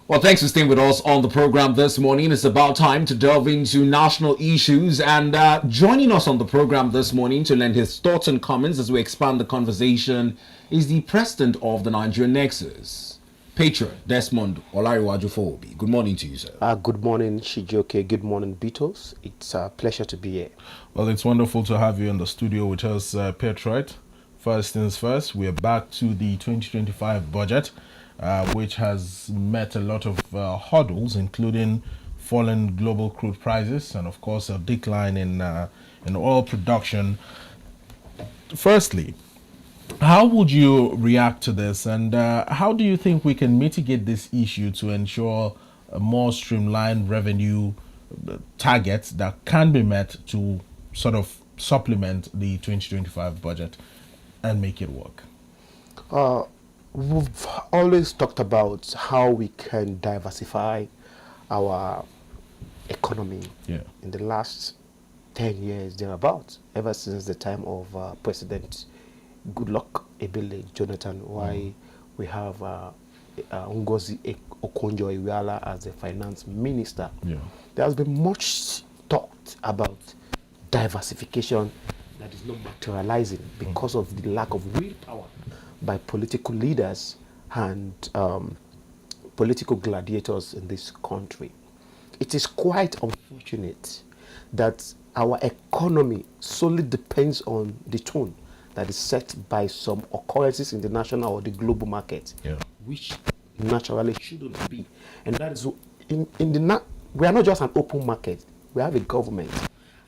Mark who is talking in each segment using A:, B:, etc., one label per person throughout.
A: Well, thanks for staying with us on the program this morning. It's about time to delve into national issues. And joining us on the program this morning to lend his thoughts and comments as we expand the conversation is the president of the Niger Nexus, Patriot Desmond Fowobi. Good morning to you, sir.
B: Good morning, Shijoke. Good morning, Beatles. It's a pleasure to be here.
C: Well, it's wonderful to have you in the studio with us, Patriot. First things first, we are back to the 2025 budget. Which has met a lot of hurdles, including falling global crude prices and, of course, a decline in oil production. Firstly, how would you react to this, and how do you think we can mitigate this issue to ensure a more streamlined revenue targets that can be met to sort of supplement the 2025 budget and make it work?
B: We've always talked about how we can diversify our economy in the last 10 years, thereabouts, ever since the time of President Goodluck Ebele Jonathan, why we have Ngozi Okonjo-Iweala as the finance minister. There has been much talked about diversification that is not materializing because of the lack of willpower by political leaders and political gladiators in this country. It is quite unfortunate that our economy solely depends on the tone that is set by some occurrences in the national or the global market, which naturally shouldn't be. And that is, we are not just an open market, we have a government.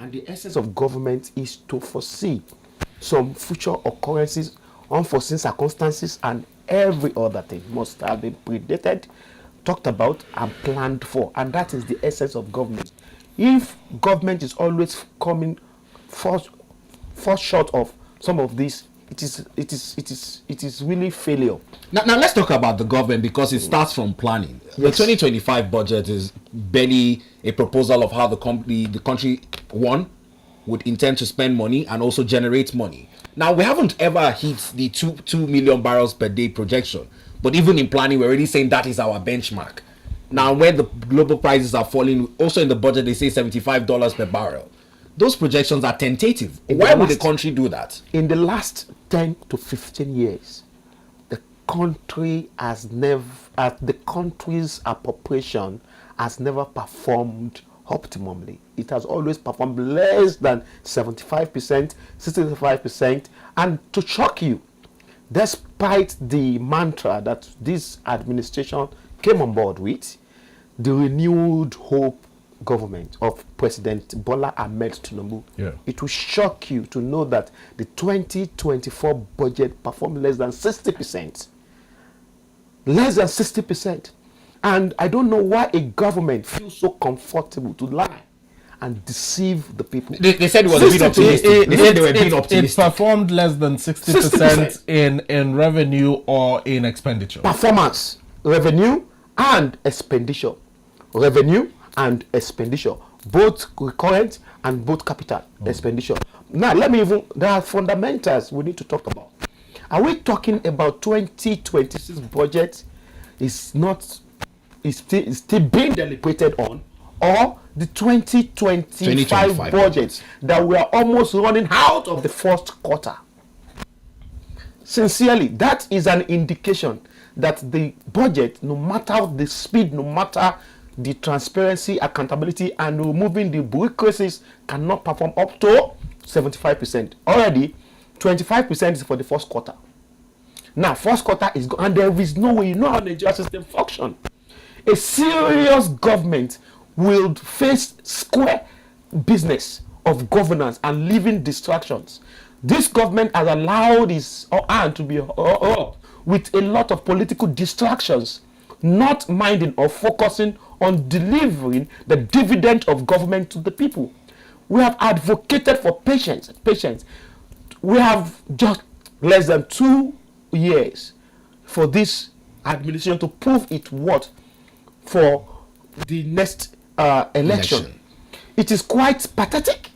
B: And the essence of government is to foresee some future occurrences, unforeseen circumstances, and every other thing must have been predated, talked about, and planned for. And that is the essence of government. If government is always coming far short of some of this, it is really failure.
A: Now let's talk about the government, because it starts from planning. The 2025 budget is barely a proposal of how the country would intend to spend money and also generate money. Now, we haven't ever hit the 2 million barrels per day projection, but even in planning, we're already saying that is our benchmark. Now, when the global prices are falling, also in the budget, they say $75 per barrel. Those projections are tentative. Why would the country do that?
B: In the last 10 to 15 years, the country's appropriation has never performed optimally. It has always performed less than 75%, 65%, and to shock you, despite the mantra that this administration came on board with, the renewed hope government of President Bola Ahmed Tinubu, it will shock you to know that the 2024 budget performed less than 60%. Less than 60%. And I don't know why a government feels so comfortable to lie and deceive the people.
A: They said it was a bit optimistic. They said they were being optimistic.
C: It performed less than 60% in revenue or in expenditure.
B: Performance, revenue and expenditure. Revenue and expenditure. Both recurrent and both capital expenditure. Now, there are fundamentals we need to talk about. Are we talking about 2026 budget is still being deliberated on, or the 2025 budget that we are almost running out of the first quarter? Sincerely, that is an indication that the budget, no matter the speed, no matter the transparency, accountability, and removing the bureaucracies, cannot perform up to 75%. Already, 25% is for the first quarter. Now, first quarter is gone, and there is no way, you know how the Nigerian system functions. A serious government will face square business of governance and living distractions. This government has allowed its hand to be with a lot of political distractions, not minding or focusing on delivering the dividend of government to the people. We have advocated for patience. We have just less than 2 years for this administration to prove its worth for the next election. It is quite pathetic,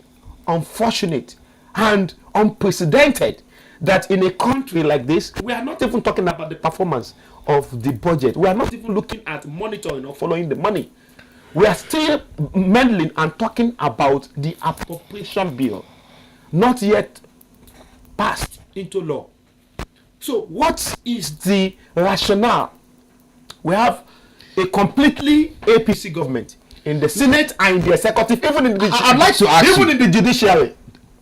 B: unfortunate, and unprecedented that in a country like this, we are not even talking about the performance of the budget. We are not even looking at monitoring or following the money. We are still meddling and talking about the appropriation bill, not yet passed into law. So what is the rationale? We have a completely APC government in the Senate and in the executive, even in the
A: I'd like to ask
B: even
A: you,
B: in the judiciary.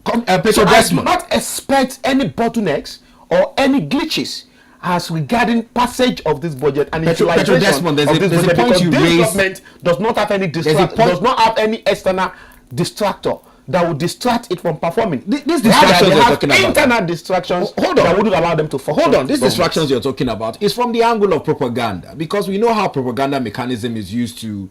B: So I do not expect any bottlenecks or any glitches as regarding passage of this budget and utilization
A: Desmond,
B: of this budget,
A: point
B: because
A: you
B: this
A: raised,
B: government does not have any does not have any external distractor that would distract it from performing.
A: These distractions
B: they
A: you're
B: have
A: talking about,
B: internal distractions
A: hold on,
B: that wouldn't allow them to perform.
A: Hold on, these distractions you're talking about is from the angle of propaganda, because we know how propaganda mechanism is used to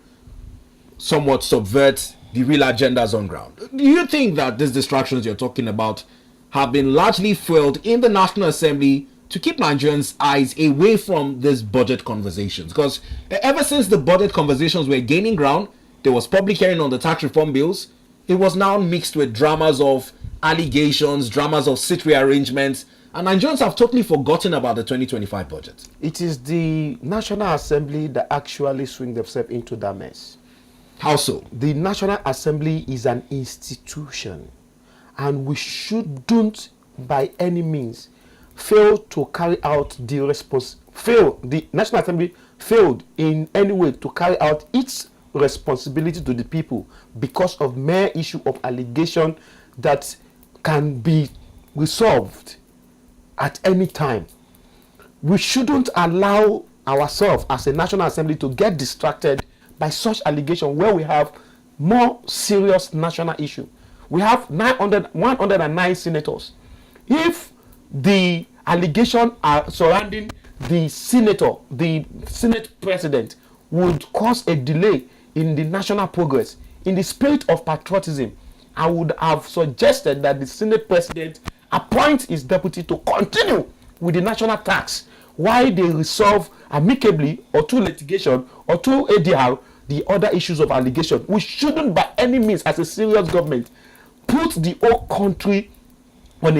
A: somewhat subvert the real agendas on ground. Do you think that these distractions you're talking about have been largely fueled in the National Assembly to keep Nigerians' eyes away from these budget conversations? Because ever since the budget conversations were gaining ground, there was public hearing on the tax reform bills. It was now mixed with dramas of allegations, dramas of seat rearrangements, and Nigerians have totally forgotten about the 2025 budget.
B: It is the National Assembly that actually swing themselves into that mess.
A: How so?
B: The National Assembly is an institution, and we shouldn't by any means fail to carry out the the National Assembly failed in any way to carry out its responsibility to the people because of mere issue of allegation that can be resolved at any time. We shouldn't allow ourselves as a National Assembly to get distracted by such allegation where we have more serious national issue. We have 109 senators. If the allegation are surrounding the senator, the Senate president, would cause a delay in the national progress, in the spirit of patriotism, I would have suggested that the Senate president appoint his deputy to continue with the national tax while they resolve amicably or through litigation or through ADR the other issues of allegation. We shouldn't by any means, as a serious government, put the whole country on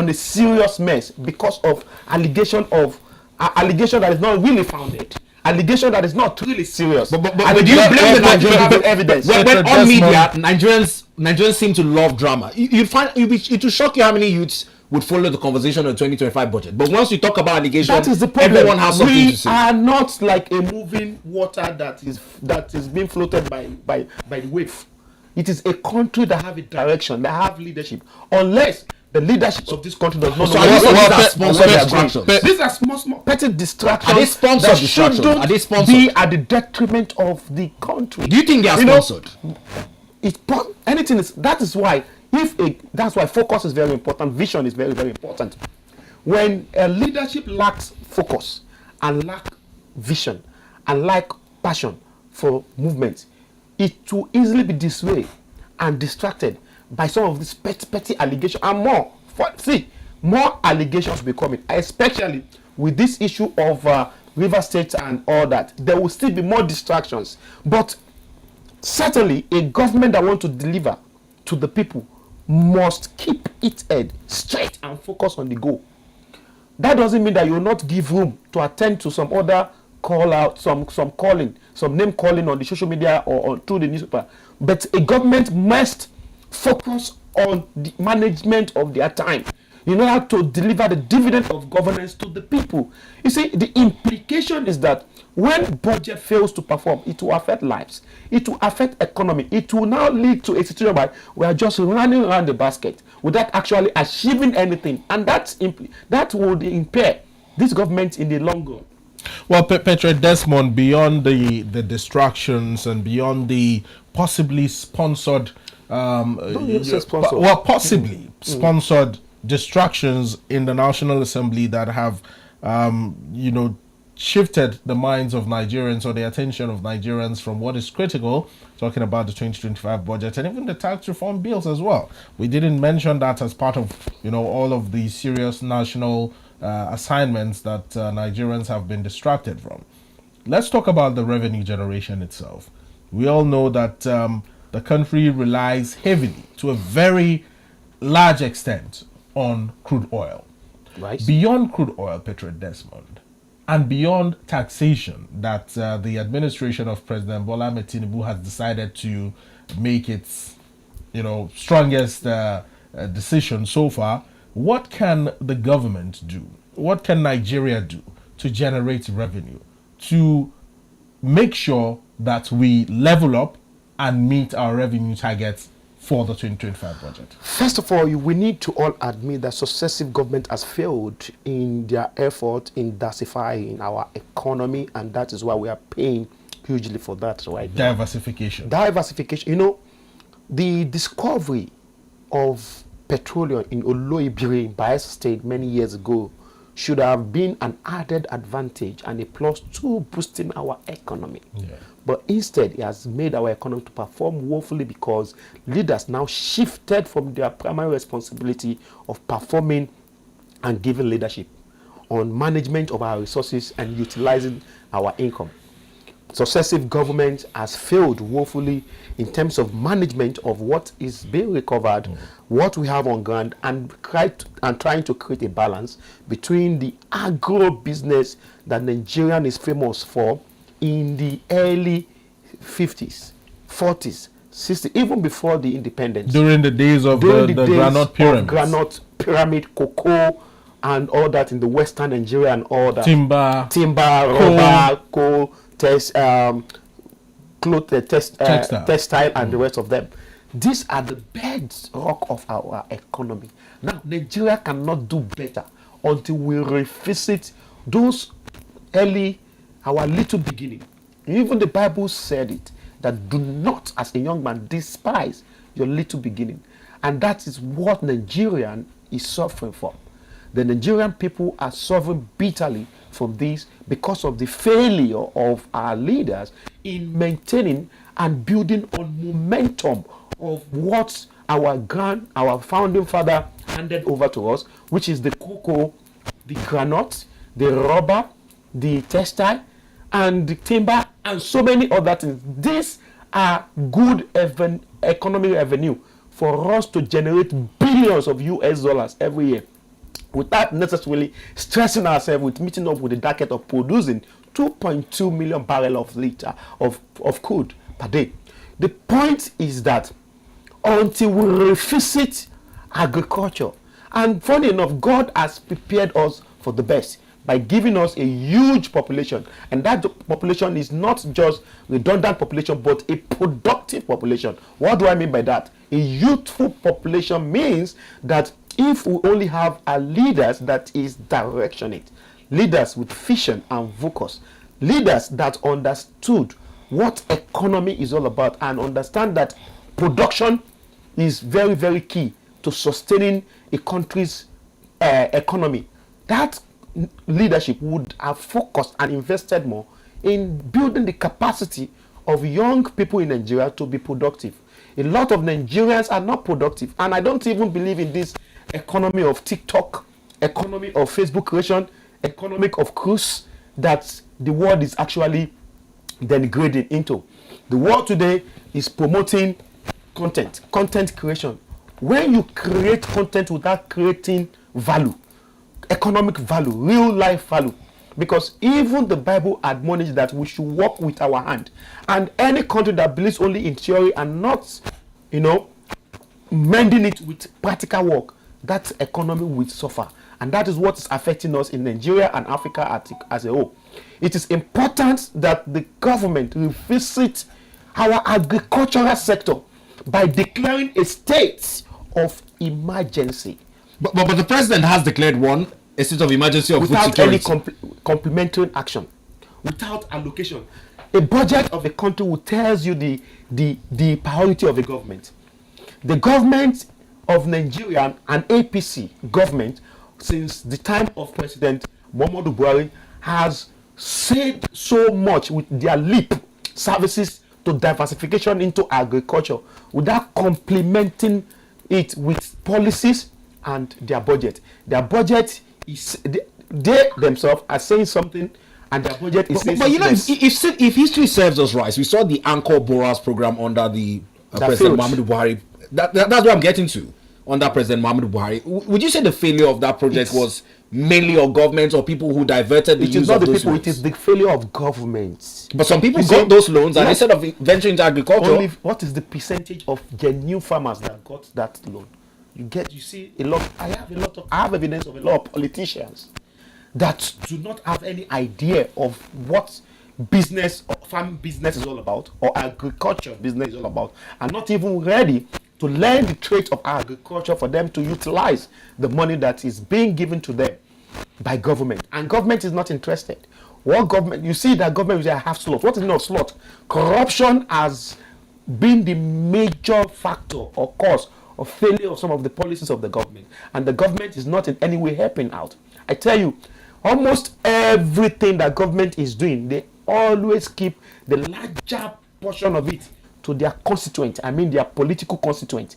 B: a serious mess because of allegation that is not really founded, allegation that is not really serious.
A: But do you blame the Nigerian
B: evidence?
A: When on media, Nigerians seem to love drama. It will shock you how many youths would follow the conversation on the 2025 budget. But once you talk about allegations,
B: that is the problem.
A: Everyone has something to say.
B: We are not like a moving water that is being floated by the wave. It is a country that have a direction, that have leadership. Unless the leadership of this country does not know these are small petty distractions.
A: Are they sponsored distractions? Are they sponsored?
B: Be at the detriment of the country.
A: Do you think they are sponsored?
B: That's why focus is very important. Vision is very, very important. When a leadership lacks focus and lack vision and lack passion for movement, it will easily be dissuaded and distracted by some of these petty allegations and more. More allegations will be coming, especially with this issue of River State and all that. There will still be more distractions, but certainly a government that wants to deliver to the people must keep its head straight and focus on the goal. That doesn't mean that you will not give room to attend to some other call out, some name calling on the social media or through the newspaper. But a government must focus on the management of their time in order to deliver the dividend of governance to the people. You see, the implication is that when budget fails to perform, it will affect lives, it will affect economy, it will now lead to a situation where we are just running around the basket without actually achieving anything, and that would impair this government in the long run.
C: Well, Patriot Desmond, beyond the distractions and beyond the possibly sponsored sponsored distractions in the National Assembly that have shifted the minds of Nigerians or the attention of Nigerians from what is critical, talking about the 2025 budget and even the tax reform bills as well. We didn't mention that as part of all of the serious national assignments that Nigerians have been distracted from. Let's talk about the revenue generation itself. We all know that the country relies heavily, to a very large extent, on crude oil.
B: Right.
C: Beyond crude oil, Patriot Desmond, and beyond taxation that the administration of President Bola Ahmed Tinubu has decided to make its, strongest decision so far, what can the government do? What can Nigeria do to generate revenue, to make sure that we level up and meet our revenue targets for the 2025 budget?
B: First of all, we need to all admit that successive government has failed in their effort in diversifying our economy, and that is why we are paying hugely for that right now. Diversification. The discovery of petroleum in Oloibiri in Bayelsa State many years ago should have been an added advantage and a plus to boosting our economy.
C: Yeah.
B: But instead, it has made our economy to perform woefully because leaders now shifted from their primary responsibility of performing and giving leadership on management of our resources and utilizing our income. Successive government has failed woefully in terms of management of what is being recovered, what we have on ground, and trying to create a balance between the agro business that Nigerian is famous for in the early 50s, 40s, 60s, even before the independence.
C: During the days of the granite pyramids.
B: Granite pyramid, cocoa, and all that in the western Nigeria and all that.
C: Timber,
B: rubber, coal, textile, and the rest of them. These are the bedrock of our economy. Now, Nigeria cannot do better until we revisit those our little beginning. Even the Bible said it, that do not, as a young man, despise your little beginning. And that is what Nigerian is suffering from. The Nigerian people are suffering bitterly from this because of the failure of our leaders in maintaining and building on momentum of what our founding father handed over to us, which is the cocoa, the granite, the rubber, the textile, and the timber, and so many other things. These are good economic revenue for us to generate billions of US dollars every year without necessarily stressing ourselves with meeting up with the target of producing 2.2 million barrels of crude per day. The point is that until we revisit agriculture, and funny enough, God has prepared us for the best by giving us a huge population, and that population is not just redundant population but a productive population. What do I mean by that? A youthful population means that if we only have our leaders that is directionate, leaders with vision and focus, leaders that understood what economy is all about and understand that production is very, very key to sustaining a country's economy, that leadership would have focused and invested more in building the capacity of young people in Nigeria to be productive. A lot of Nigerians are not productive, and I don't even believe in this economy of TikTok, economy of Facebook creation, economic of cruise that the world is actually denigrating into. The world today is promoting content creation. When you create content without creating value, economic value, real life value, because even the Bible admonishes that we should work with our hand, and any country that believes only in theory and not, mending it with practical work, that economy will suffer. And that is what is affecting us in Nigeria and Africa as a whole. It is important that the government revisit our agricultural sector by declaring a state of emergency.
A: But the president has declared a state of emergency of
B: without
A: food
B: any
A: security.
B: complementary action, without allocation. A budget of a country will tell you the priority of the government. The government of Nigeria and APC government, since the time of President Muhammadu Buhari, has said so much with their lip services to diversification into agriculture without complementing it with policies and their budget. Their budget is, they themselves are saying something, and their budget is saying something else.
A: If history serves us right, we saw the Anchor Borers program under the President Muhammadu Buhari. That's what I'm getting to. under President Muhammadu Buhari. Would you say the failure of that project was mainly of government or people who diverted the use of those loans?
B: It is the failure of government.
A: But some people got those loans and instead of venturing into agriculture.
B: What is the percentage of genuine farmers that got that loan? You see a lot. I have evidence of a lot of politicians that do not have any idea of what business or farm business is all about, or agriculture business is all about, and not even ready to learn the trade of agriculture for them to utilize the money that is being given to them by government. And government is not interested. What government, you see that government will have slot. What is not slot? Corruption has been the major factor or cause of failure of some of the policies of the government. And the government is not in any way helping out. I tell you, almost everything that government is doing, they always keep the larger portion of it to their constituent. I mean their political constituent.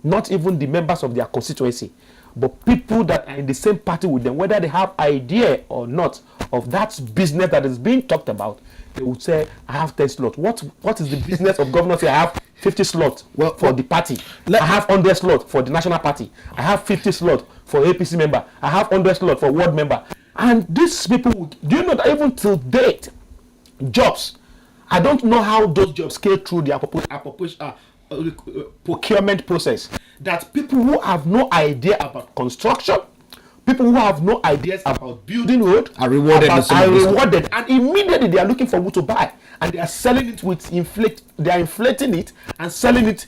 B: Not even the members of their constituency, but people that are in the same party with them, whether they have idea or not of that business that is being talked about, they would say, I have 10 slots. What is the business of governors? I have 50 slots for the party. I have 100 slots for the national party. I have 50 slots for APC member. I have 100 slots for ward member. And these people, do you know that even till date, jobs, I don't know how those jobs came through their procurement process. That people who have no idea about construction, people who have no ideas about building road
A: are rewarded.
B: And immediately they are looking for who to buy, and they are selling it with they are inflating it and selling it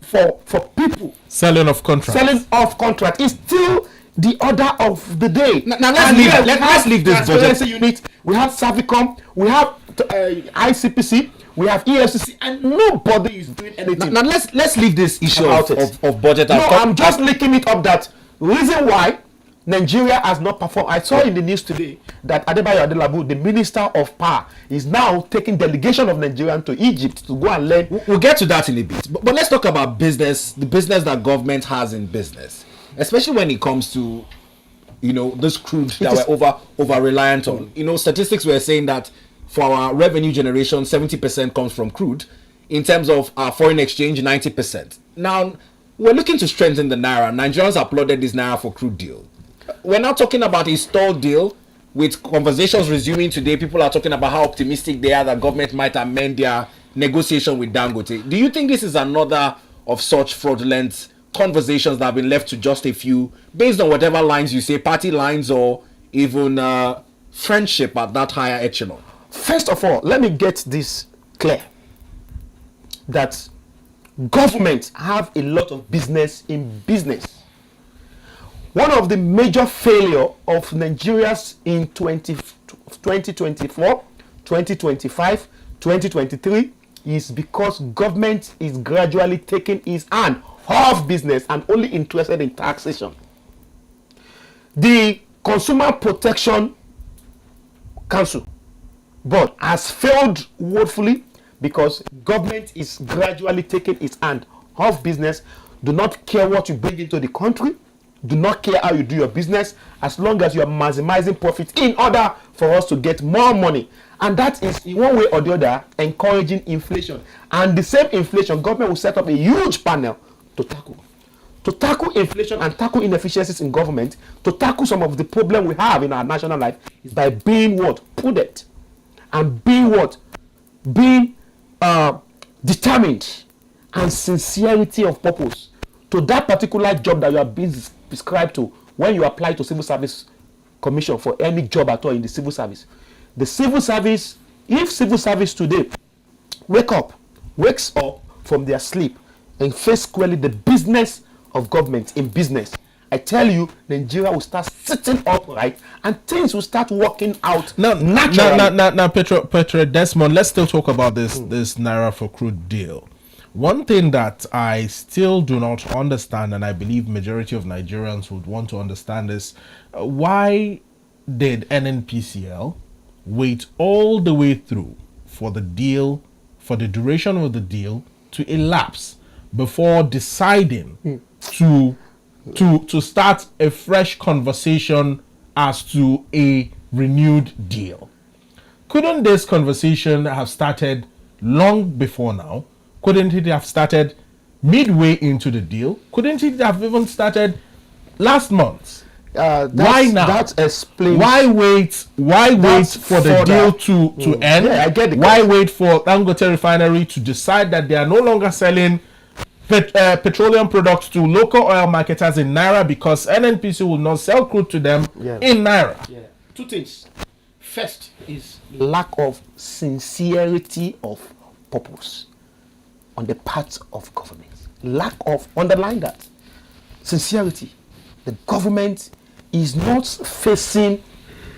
B: for people.
C: Selling off contract
B: is still the order of the day.
A: Now let's leave this budget
B: unit. We have Savicom, we have ICPC, we have EFCC, and nobody is doing anything.
A: Now let's leave this issue of budget.
B: No, I'm just linking it up. That reason why Nigeria has not performed. I saw in the news today that Adebayo Adelabu, the Minister of Power, is now taking delegation of Nigerians to Egypt to go and learn.
A: We'll get to that in a bit. But let's talk about business, the business that government has in business, especially when it comes to, this crude that we're over reliant on. Statistics were saying that for our revenue generation, 70% comes from crude. In terms of our foreign exchange, 90%. Now, we're looking to strengthen the naira. Nigerians applauded this naira-for-crude deal. We're now talking about a stalled deal with conversations resuming today. People are talking about how optimistic they are that government might amend their negotiation with Dangote. Do you think this is another of such fraudulent conversations that have been left to just a few, based on whatever lines you say, party lines or even friendship at that higher echelon?
B: First of all, let me get this clear, that governments have a lot of business in business. One of the major failure of Nigerians in 2024, 2025, 2023 is because government is gradually taking its hand off business and only interested in taxation. The Consumer Protection Council Board has failed woefully because government is gradually taking its hand off business. Do not care what you bring into the country. Do not care how you do your business, as long as you are maximizing profits in order for us to get more money. And that is, in one way or the other, encouraging inflation. And the same inflation, government will set up a huge panel to tackle inflation and tackle inefficiencies in government, to tackle some of the problem we have in our national life, is by being what? Prudent. And being what? Being determined and sincerity of purpose to that particular job that you are being prescribed to when you apply to Civil Service Commission for any job at all in the civil service. The civil service, if civil service today wakes up from their sleep and face squarely the business of government in business, I tell you, Nigeria will start sitting upright and things will start working out naturally.
C: Now, Patriot Desmond, let's still talk about this naira-for-crude deal. One thing that I still do not understand, and I believe majority of Nigerians would want to understand, is why did NNPCL wait all the way through for the deal, for the duration of the deal to elapse before deciding to start a fresh conversation as to a renewed deal? Couldn't this conversation have started long before now? Couldn't it have started midway into the deal? Couldn't it have even started last month? Why now?
B: That explains.
C: Why wait? Why wait for the deal to end?
B: Yeah, I get it.
C: Why wait for Dangote Refinery to decide that they are no longer selling petroleum products to local oil marketers in naira because NNPC will not sell crude to them in naira?
B: Yeah. Two things. First is lack of sincerity of purpose on the part of government. Lack of, underline that, sincerity. The government is not facing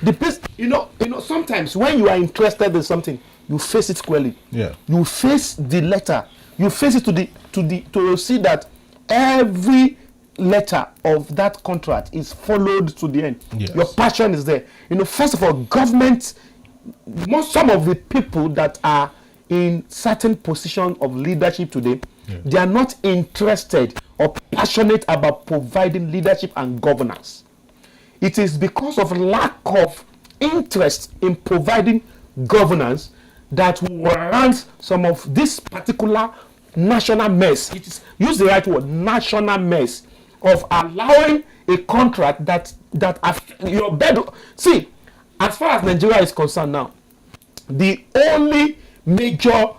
B: the best. You know, sometimes when you are interested in something, you face it squarely.
C: Yeah.
B: You face the letter. You face it to see that every letter of that contract is followed to the end.
C: Yes.
B: Your passion is there. First of all, government, some of the people that are in certain position of leadership today, they are not interested or passionate about providing leadership and governance. It is because of lack of interest in providing governance that warrants some of this particular national mess. It is, use the right word, national mess, of allowing a contract that your bed. See, as far as Nigeria is concerned now, the only major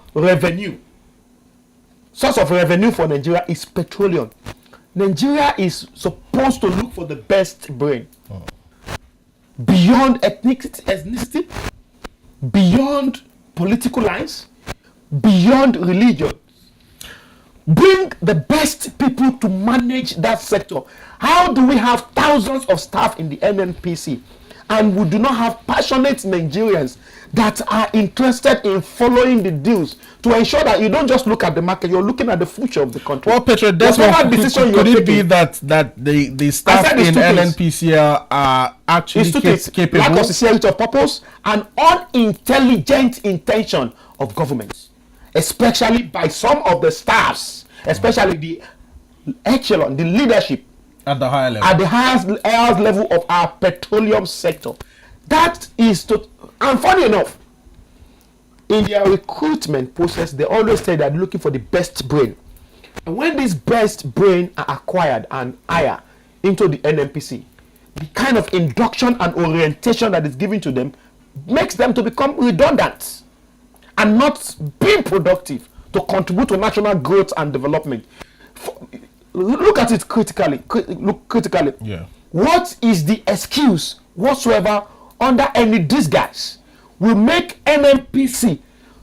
B: source of revenue for Nigeria is petroleum. Nigeria is supposed to look for the best brain. Beyond ethnicity, beyond political lines, beyond religion. Bring the best people to manage that sector. How do we have thousands of staff in the NNPC and we do not have passionate Nigerians that are interested in following the deals to ensure that you don't just look at the market, you're looking at the future of the country?
C: Well, Patriot, Desmond, could it be that the staff in NNPC are actually capable?
B: Lack of sincerity of purpose and unintelligent intention of government, especially by some of the staffs, especially the echelon, the leadership
C: at the higher level,
B: at the highest level of our petroleum sector. That is and funny enough, in their recruitment process, they always say they're looking for the best brain. And when these best brain are acquired and hire into the NNPC, the kind of induction and orientation that is given to them makes them to become redundant and not being productive to contribute to national growth and development. Look at it critically. Look critically.
C: Yeah.
B: What is the excuse whatsoever under any disguise will make NNPC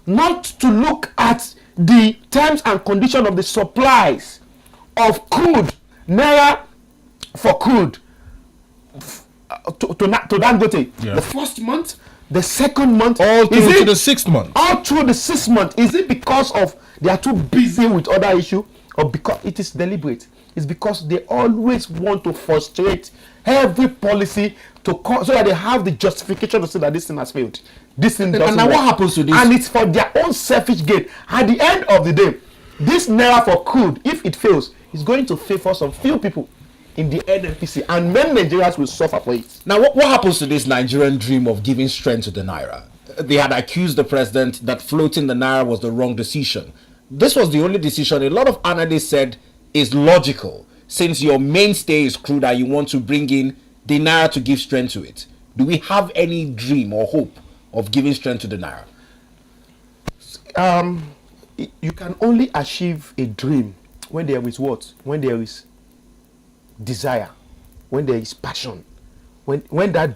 B: not to look at the terms and conditions of the supplies of crude, naira-for-crude, to Dangote?
C: Yeah.
B: The first month, the second month,
C: all through to the 6th month.
B: All through the 6th month. Is it because of they are too busy with other issue, or because it is deliberate? It's because they always want to frustrate every policy so that they have the justification to say that this thing has failed. This thing doesn't
A: now
B: work.
A: what happens to this?
B: And it's for their own selfish gain. At the end of the day, this naira-for-crude, if it fails, is going to favor some few people in the NNPC, and many Nigerians will suffer for it.
A: Now, what happens to this Nigerian dream of giving strength to the naira? They had accused the president that floating the naira was the wrong decision. This was the only decision a lot of analysts said is logical, since your mainstay is crude and you want to bring in the naira to give strength to it. Do we have any dream or hope of giving strength to the naira?
B: You can only achieve a dream when there is what? When there is desire, when there is passion, when that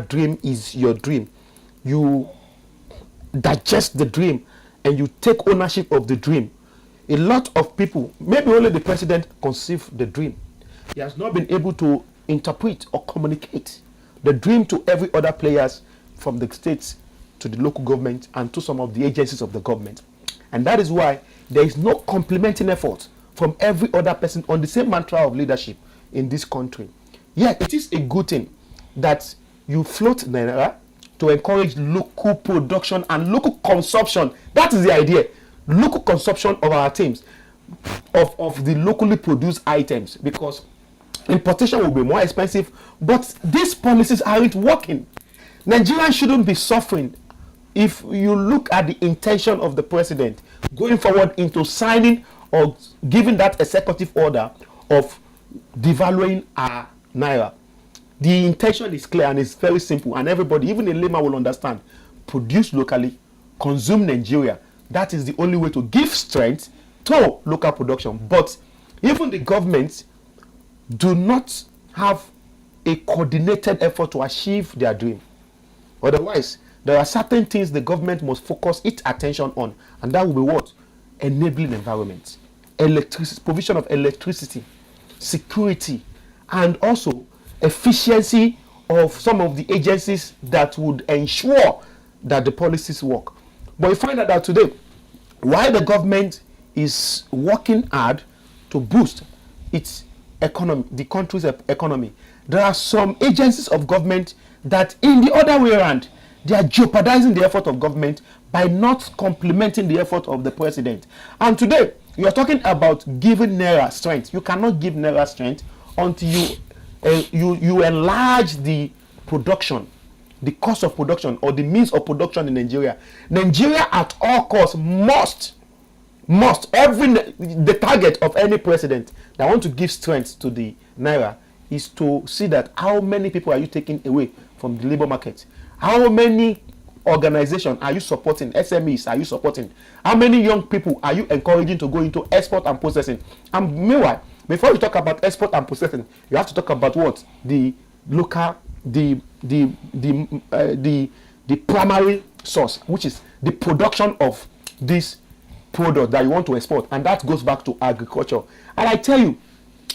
B: dream is your dream, you digest the dream and you take ownership of the dream. A lot of people, maybe only the president, conceived the dream. He has not been able to interpret or communicate the dream to every other players, from the states to the local government and to some of the agencies of the government. And that is why there is no complementing effort from every other person on the same mantra of leadership in this country. Yeah, it is a good thing that you float naira to encourage local production and local consumption. That is the idea. Local consumption of our teams, of the locally produced items, because importation will be more expensive. But these policies aren't working. Nigerians shouldn't be suffering. If you look at the intention of the president going forward into signing or giving that executive order of devaluing our naira. The intention is clear and it's very simple, and everybody, even a layman, will understand. Produce locally, consume Nigeria. That is the only way to give strength to local production. But even the governments do not have a coordinated effort to achieve their dream. Otherwise, there are certain things the government must focus its attention on, and that will be what? Enabling environment, electricity, provision of electricity, security, and also efficiency of some of the agencies that would ensure that the policies work. But you find out that today, while the government is working hard to boost its economy, the country's economy, there are some agencies of government that, in the other way around, they are jeopardizing the effort of government by not complementing the effort of the president. And today, you are talking about giving naira strength. You cannot give naira strength until you enlarge the production, the cost of production, or the means of production in Nigeria. Nigeria at all costs must the target of any president that want to give strength to the naira is to see that how many people are you taking away from the labor market, how many organizations are you supporting, SMEs are you supporting, how many young people are you encouraging to go into export and processing. And meanwhile, before you talk about export and processing, you have to talk about what? The local, the primary source, which is the production of this product that you want to export, and that goes back to agriculture. And I tell you,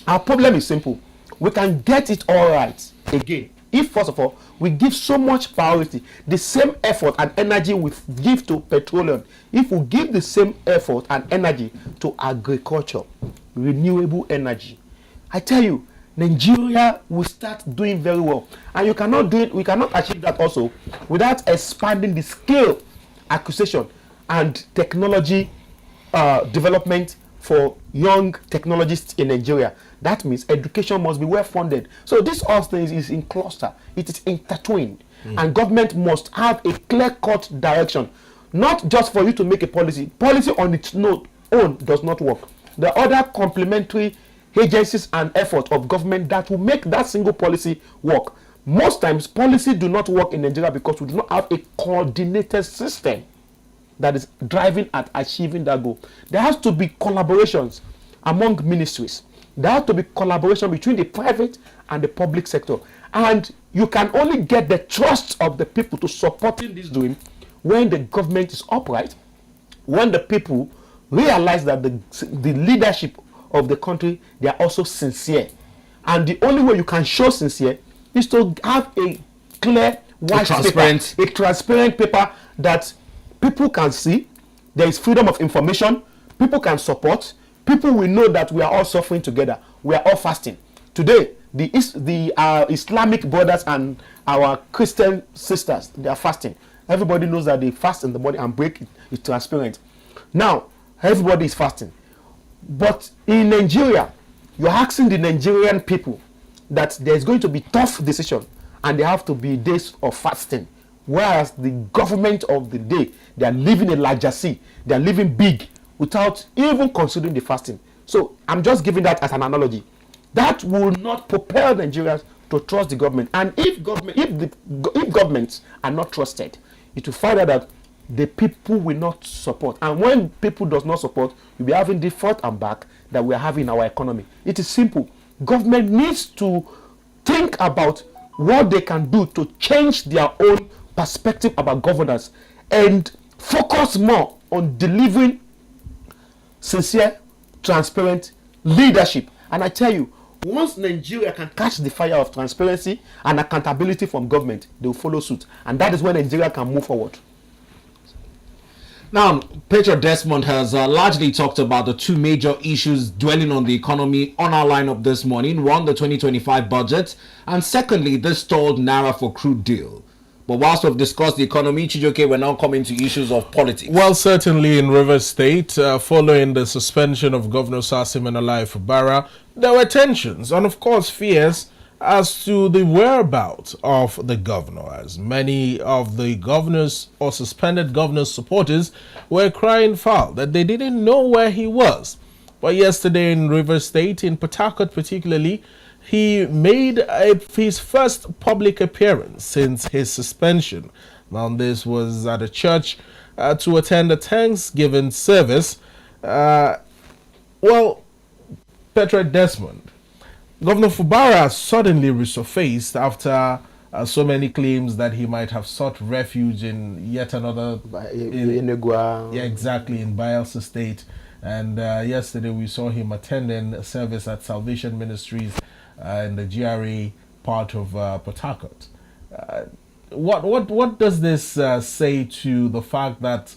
B: our problem is simple. We can get it all right again if, first of all, we give so much priority, the same effort and energy we give to petroleum, if we give the same effort and energy to agriculture, renewable energy, I tell you, Nigeria will start doing very well. And you cannot do it, we cannot achieve that also without expanding the skill acquisition and technology development for young technologists in Nigeria. That means education must be well funded. So this all things is in cluster. It is intertwined. And government must have a clear-cut direction. Not just for you to make a policy. Policy on its own does not work. There are other complementary agencies and effort of government that will make that single policy work. Most times, policy do not work in Nigeria because we do not have a coordinated system that is driving at achieving that goal. There has to be collaborations among ministries. There has to be collaboration between the private and the public sector. And you can only get the trust of the people to supporting this doing when the government is upright, when the people realize that the leadership of the country, they are also sincere. And the only way you can show sincere is to have a clear, white paper, a transparent paper that people can see. There is freedom of information. People can support. People will know that we are all suffering together. We are all fasting. Today, the Islamic brothers and our Christian sisters, they are fasting. Everybody knows that they fast in the morning and break it. It's transparent. Now, everybody is fasting. But in Nigeria, you're asking the Nigerian people that there's going to be tough decision and there have to be days of fasting. Whereas the government of the day, they are living a legacy, they are living big without even considering the fasting. So I'm just giving that as an analogy. That will not propel Nigerians to trust the government. And if governments are not trusted, it will find out that the people will not support. And when people does not support, you'll be having the front and back that we are having in our economy. It is simple. Government needs to think about what they can do to change their own perspective about governance and focus more on delivering sincere, transparent leadership. And I tell you, once Nigeria can catch the fire of transparency and accountability from government, they will follow suit. And that is when Nigeria can move forward.
A: Now, Patriot Desmond has largely talked about the two major issues dwelling on the economy on our lineup this morning. One, the 2025 budget, and secondly, this stalled naira-for-crude deal. But whilst we've discussed the economy, Chijioke, we're now coming to issues of politics.
C: Well, certainly in Rivers State, following the suspension of Governor Siminalayi Fubara, there were tensions and, of course, fears as to the whereabouts of the governor, as many of the governor's or suspended governor's supporters were crying foul that they didn't know where he was. But yesterday in Rivers State, in Port Harcourt particularly, he made his first public appearance since his suspension. Now, this was at a church to attend a Thanksgiving service. Well, Patriot Desmond, Governor Fubara suddenly resurfaced after so many claims that he might have sought refuge in yet another
B: in Negua.
C: Yeah, exactly, in Bielsa State. And yesterday we saw him attending a service at Salvation Ministries in the GRA part of Port Harcourt. What does this say to the fact that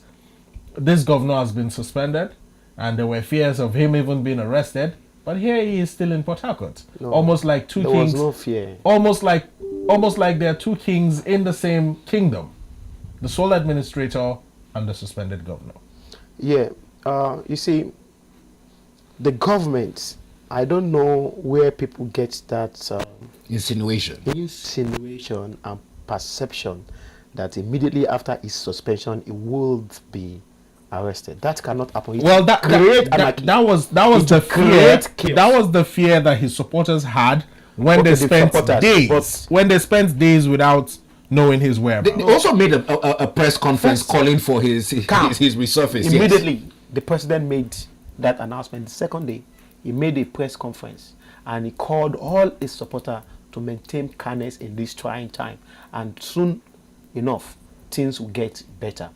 C: this governor has been suspended and there were fears of him even being arrested, but here he is still in Port Harcourt?
B: No,
C: almost like two kings.
B: There was no fear.
C: Almost like there are two kings in the same kingdom: the sole administrator and the suspended governor.
B: Yeah. You see, the government, I don't know where people get that
A: Insinuation
B: and perception that immediately after his suspension he would be arrested. That cannot happen.
C: Well, that was the fear. That was the fear that his supporters had when they spent days without knowing his whereabouts.
A: They also made a press conference calling for his resurface.
B: Immediately,
A: yes.
B: The president made that announcement. The second day, he made a press conference and he called all his supporters to maintain calmness in this trying time. And soon enough, things will get better.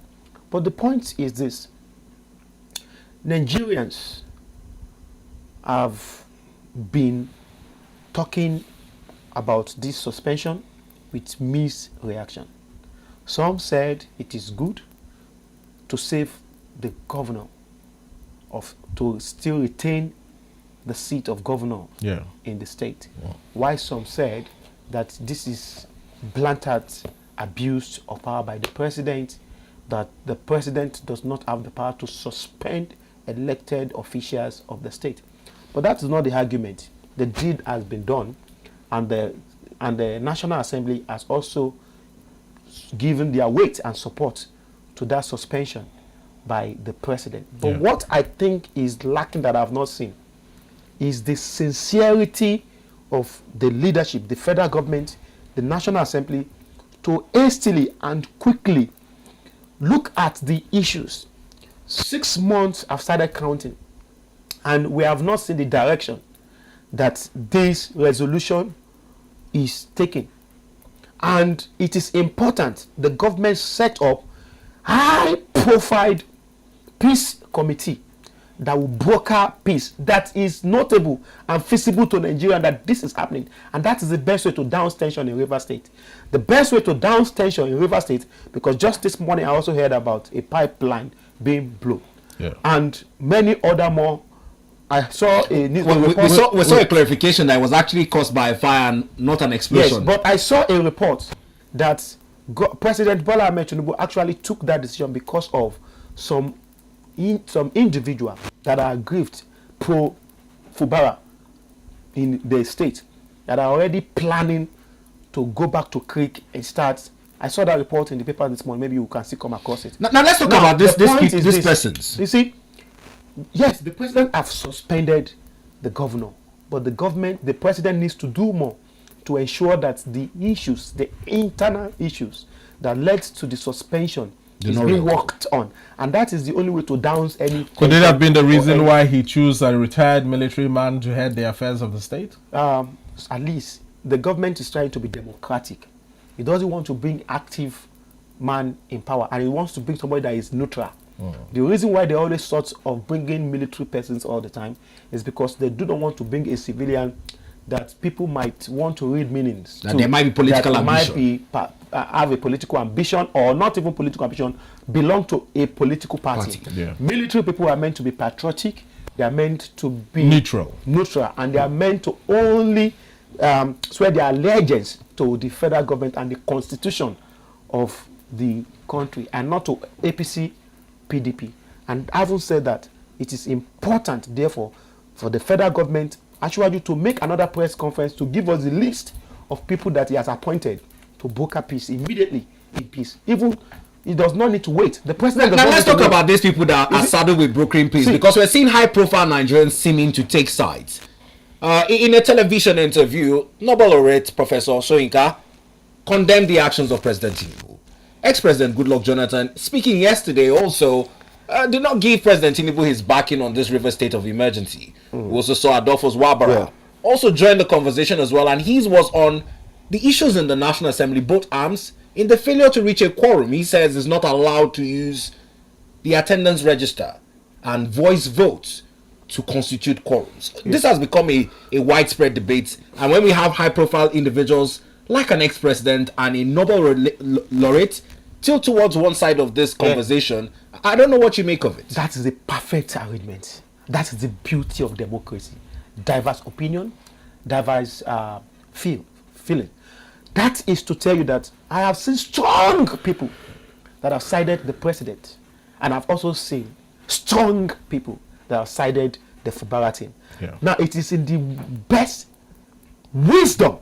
B: But the point is this: Nigerians have been talking about this suspension with mixed reaction. Some said it is good to save the governor to still retain the seat of governor in the state. Yeah. While some said that this is blatant abuse of power by the president, that the president does not have the power to suspend elected officials of the state. But that is not the argument. The deed has been done, and the National Assembly has also given their weight and support to that suspension by the president. But what I think is lacking that I have not seen is the sincerity of the leadership, the federal government, the National Assembly, to hastily and quickly look at the issues. 6 months I've started counting, and we have not seen the direction that this resolution is taking. And it is important the government set up high-profile peace committee that will broker peace, that is notable and feasible to Nigeria that this is happening. And that is the best way to douse tension in Rivers State. The best way to douse tension in Rivers State, because just this morning I also heard about a pipeline being blown. Yeah. And many other more. I saw a report.
A: We saw a clarification that it was actually caused by a fire and not an explosion.
B: Yes, but I saw a report that President Bola Ahmed Tinubu actually took that decision because of some individuals that are aggrieved pro Fubara in the state that are already planning to go back to Creek and start. I saw that report in the paper this morning. Maybe you can still come across it.
A: Now let's talk about these persons.
B: You see, yes, the president have suspended the governor, but the president needs to do more to ensure that the issues, the internal issues that led to the suspension is being worked on, and that is the only way to douse any.
C: Could it have been the reason why he chose a retired military man to head the affairs of the state?
B: At least the government is trying to be democratic. It doesn't want to bring active man in power, and it wants to bring somebody that is neutral. The reason why they always sort of bringing military persons all the time is because they do not want to bring a civilian that people might want to read meanings.
A: That there might be political ambition.
B: Have a political ambition, or not even political ambition, belong to a political party.
C: Yeah.
B: Military people are meant to be patriotic. They are meant to be
C: neutral,
B: and they are meant to only swear their allegiance to the federal government and the constitution of the country, and not to APC, PDP. And having said that, it is important, therefore, for the federal government actually to make another press conference to give us the list of people that he has appointed to broker peace immediately in peace. Even He does not need to wait. The president.
A: Now let's talk about these people that are saddled with brokering peace, because we're seeing high-profile Nigerians seeming to take sides. In a television interview, Nobel laureate Professor Soyinka condemned the actions of President Tinubu. Ex-President Goodluck Jonathan, speaking yesterday, also did not give President Tinubu his backing on this river state of emergency. We also saw Adolphus Wabara also join the conversation as well, and his was on the issues in the National Assembly, both arms, in the failure to reach a quorum. He says is not allowed to use the attendance register and voice votes to constitute quorums. This has become a widespread debate, and when we have high-profile individuals like an ex-president and a Nobel laureate tilt towards one side of this conversation, I don't know what you make of it.
B: That is a perfect arrangement. That is the beauty of democracy. Diverse opinion, diverse feeling. That is to tell you that I have seen strong people that have sided the president, and I've also seen strong people that have sided the Fubara team. Now, it is in the best wisdom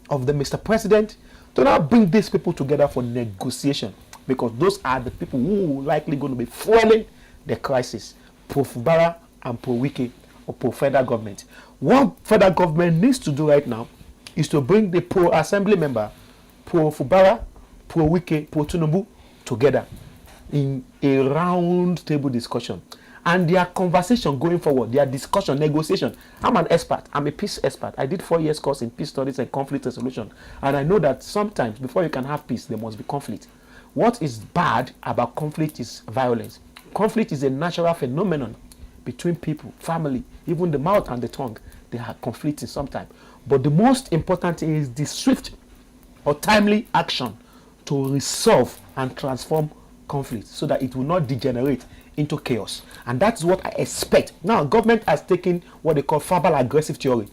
B: of the Mr. President to now bring these people together for negotiation, because those are the people who are likely going to be fueling the crisis, pro-Fubara and pro-Wike or pro-federal government. What federal government needs to do right now is to bring the pro-assembly member, pro-Fubara, pro-Wike, pro-Tinubu together in a round table discussion. And their conversation going forward, their discussion, negotiation. I'm an expert. I'm a peace expert. I did 4 years course in peace studies and conflict resolution. And I know that sometimes before you can have peace, there must be conflict. What is bad about conflict is violence. Conflict is a natural phenomenon between people, family, even the mouth and the tongue. They are conflicting sometimes. But the most important thing is the swift or timely action to resolve and transform conflict so that it will not degenerate into chaos. And that's what I expect. Now, government has taken what they call verbal aggressive theory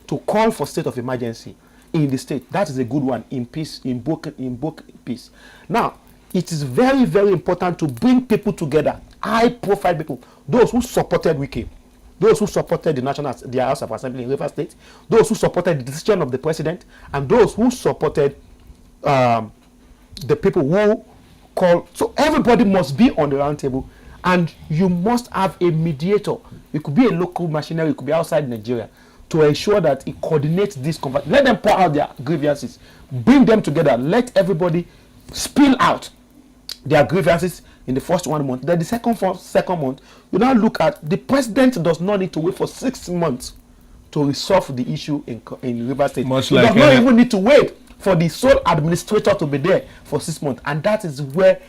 B: to call for state of emergency in the state. That is a good one in peace, in book peace. Now, it is very, very important to bring people together, high-profile people, those who supported Wike, those who supported the House of Assembly in River State, those who supported the decision of the president, and those who supported the people who call. So everybody must be on the round table, and you must have a mediator. It could be a local machinery, it could be outside Nigeria, to ensure that it coordinates this conversation. Let them pour out their grievances, bring them together, let everybody spill out their grievances in the first 1 month. Then the second month, you now look at the president does not need to wait for 6 months to resolve the issue in River State. He does not even need to wait for the sole administrator to be there for 6 months, and that is where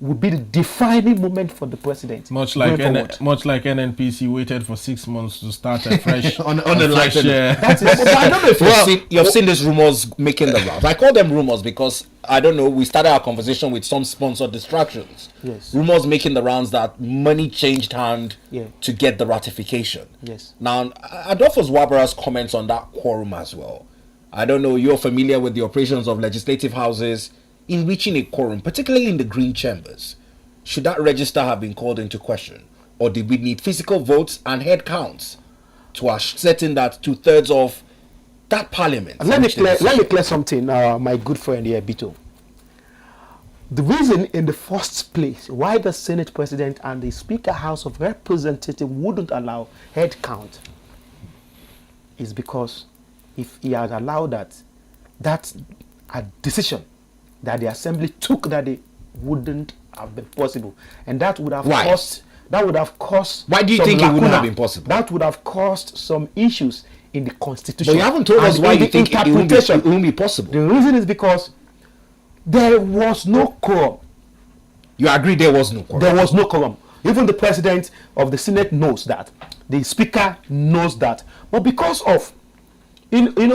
B: will be the defining moment for the president.
C: Much like NNPC waited for 6 months to start a fresh
A: on the fresh, That's it. But I don't know if you've seen these rumors making the rounds. I call them rumors because I don't know. We started our conversation with some sponsored distractions.
B: Yes.
A: Rumors making the rounds that money changed hand to get the ratification.
B: Yes.
A: Now, Adolphus Wabara's comments on that quorum as well. I don't know. You're familiar with the operations of legislative houses in reaching a quorum, particularly in the green chambers. Should that register have been called into question, or did we need physical votes and head counts to ascertain that 2/3 of that parliament?
B: Let me clear something, my good friend here, Bito. The reason in the first place why the Senate President and the Speaker House of Representatives wouldn't allow head count is because if he had allowed that a decision that the assembly took that day wouldn't have been possible, and that would have caused.
A: Why do you think it wouldn't have been possible?
B: That would have caused some issues in the constitution.
A: But you haven't told us why you think it won't be possible.
B: The reason is because there was no quorum.
A: You agree there was no quorum?
B: There was no quorum. Even the president of the Senate knows that. The speaker knows that. But because of,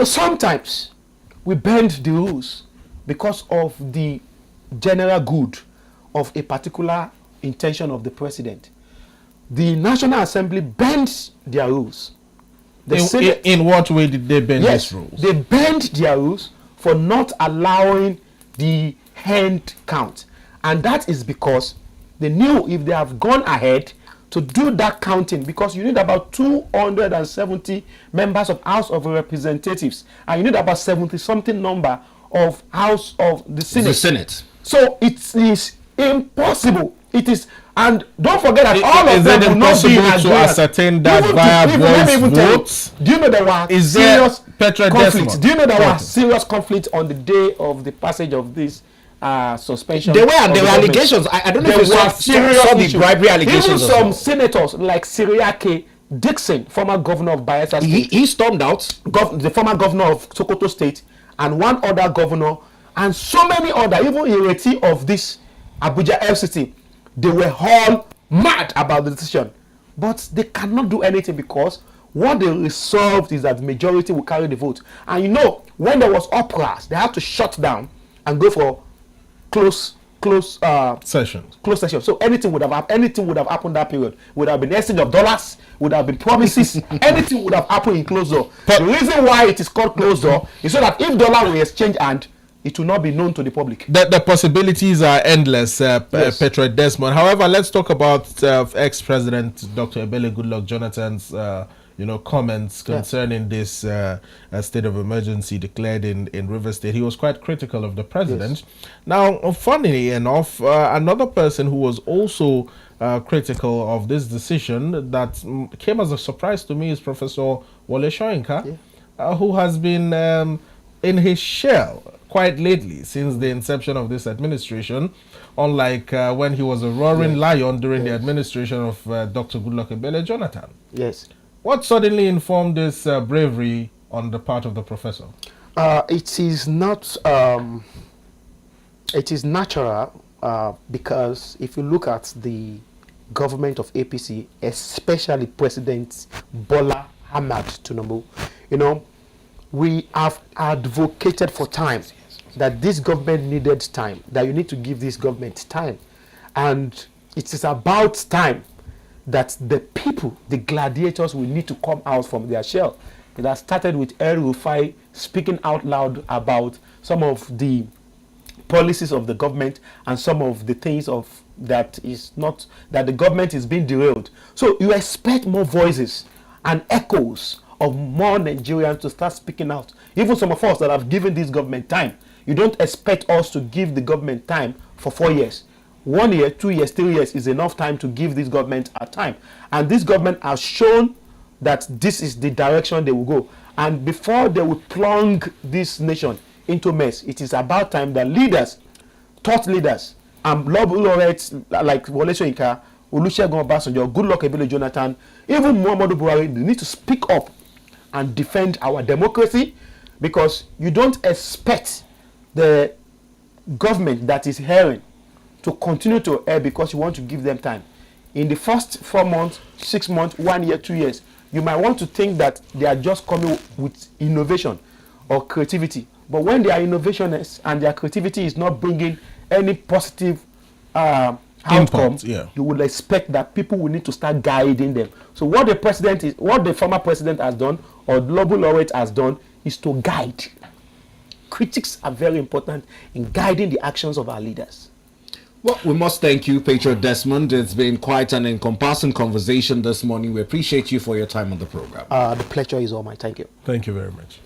B: sometimes we bend the rules because of the general good of a particular intention of the president. The National Assembly bends their rules.
C: In what way did they bend these rules?
B: They bend their rules for not allowing the hand count. And that is because they knew if they have gone ahead to do that counting, because you need about 270 members of House of Representatives, and you need about 70-something number of House of the Senate.
A: The Senate.
B: So it is Impossible. It is, and don't forget that all of
C: is
B: them
C: it
B: will not be in
C: impossible to
B: Nigeria.
C: ascertain that
B: Even
C: via
B: let me
C: voice
B: even tell you,
C: votes?
B: do you know there were
C: Is there
B: serious
C: Patriot
B: conflicts?
C: Desmond?
B: Do you know there were
C: Okay.
B: serious conflicts on the day of the passage of this suspension?
A: There were
B: of the
A: there were
B: government?
A: allegations. I don't know
B: There
A: if you
B: were serious
A: saw the
B: issues.
A: bribery allegations.
B: Even
A: as
B: some
A: well.
B: senators like Siriake Dixon, former governor of Bayelsa State,
A: He stormed out.
B: the former governor of Sokoto State, and one other governor, and so many other, even Ireti of this Abuja FCT, they were all mad about the decision. But they cannot do anything because what they resolved is that the majority will carry the vote. And you know, when there was uproars, they had to shut down and go for close
C: Sessions.
B: closed session. So anything would have happened that period. Would have been exchange of dollars, would have been promises, anything would have happened in closed door. The reason why it is called closed door is so that if dollar will exchange and it will not be known to the public.
C: The possibilities are endless,
B: Yes.
C: Patriot Desmond. However, let's talk about ex-president Dr. Ebele Goodluck Jonathan's comments concerning this state of emergency declared in Rivers State. He was quite critical of the president.
B: Yes.
C: Now, funnily enough, another person who was also critical of this decision that came as a surprise to me is Professor Wole Soyinka, who has been in his shell quite lately since the inception of this administration, unlike when he was a roaring lion during the administration of Dr. Goodluck Ebele Jonathan.
B: Yes.
C: What suddenly informed this bravery on the part of the professor?
B: It is not. It is natural because if you look at the government of APC, especially President Bola Ahmed Tinubu, we have advocated for time that this government needed time, that you need to give this government time. And it is about time that the people, the gladiators, will need to come out from their shell. It has started with El Rufai speaking out loud about some of the policies of the government and some of the things that the government is being derailed. So you expect more voices and echoes of more Nigerians to start speaking out. Even some of us that have given this government time, you don't expect us to give the government time for 4 years. 1 year, 2 years, 3 years is enough time to give this government a time. And this government has shown that this is the direction they will go. And before they will plunge this nation into mess, it is about time that leaders, thought leaders, and laureates like Wole Soyinka, Olusegun Obasanjo, Goodluck Ebele Jonathan, even Muhammadu Buhari, they need to speak up and defend our democracy, because you don't expect the government that is herring to continue to err because you want to give them time. In the first 4 months, 6 months, 1 year, 2 years, you might want to think that they are just coming with innovation or creativity. But when they are innovationists and their creativity is not bringing any positive outcome, you would expect that people will need to start guiding them. So what the former president has done, or Global Laureate has done, is to guide. Critics are very important in guiding the actions of our leaders.
A: Well, we must thank you, Patriot Desmond. It's been quite an encompassing conversation this morning. We appreciate you for your time on the program.
B: The pleasure is all mine. Thank you.
C: Thank you very much.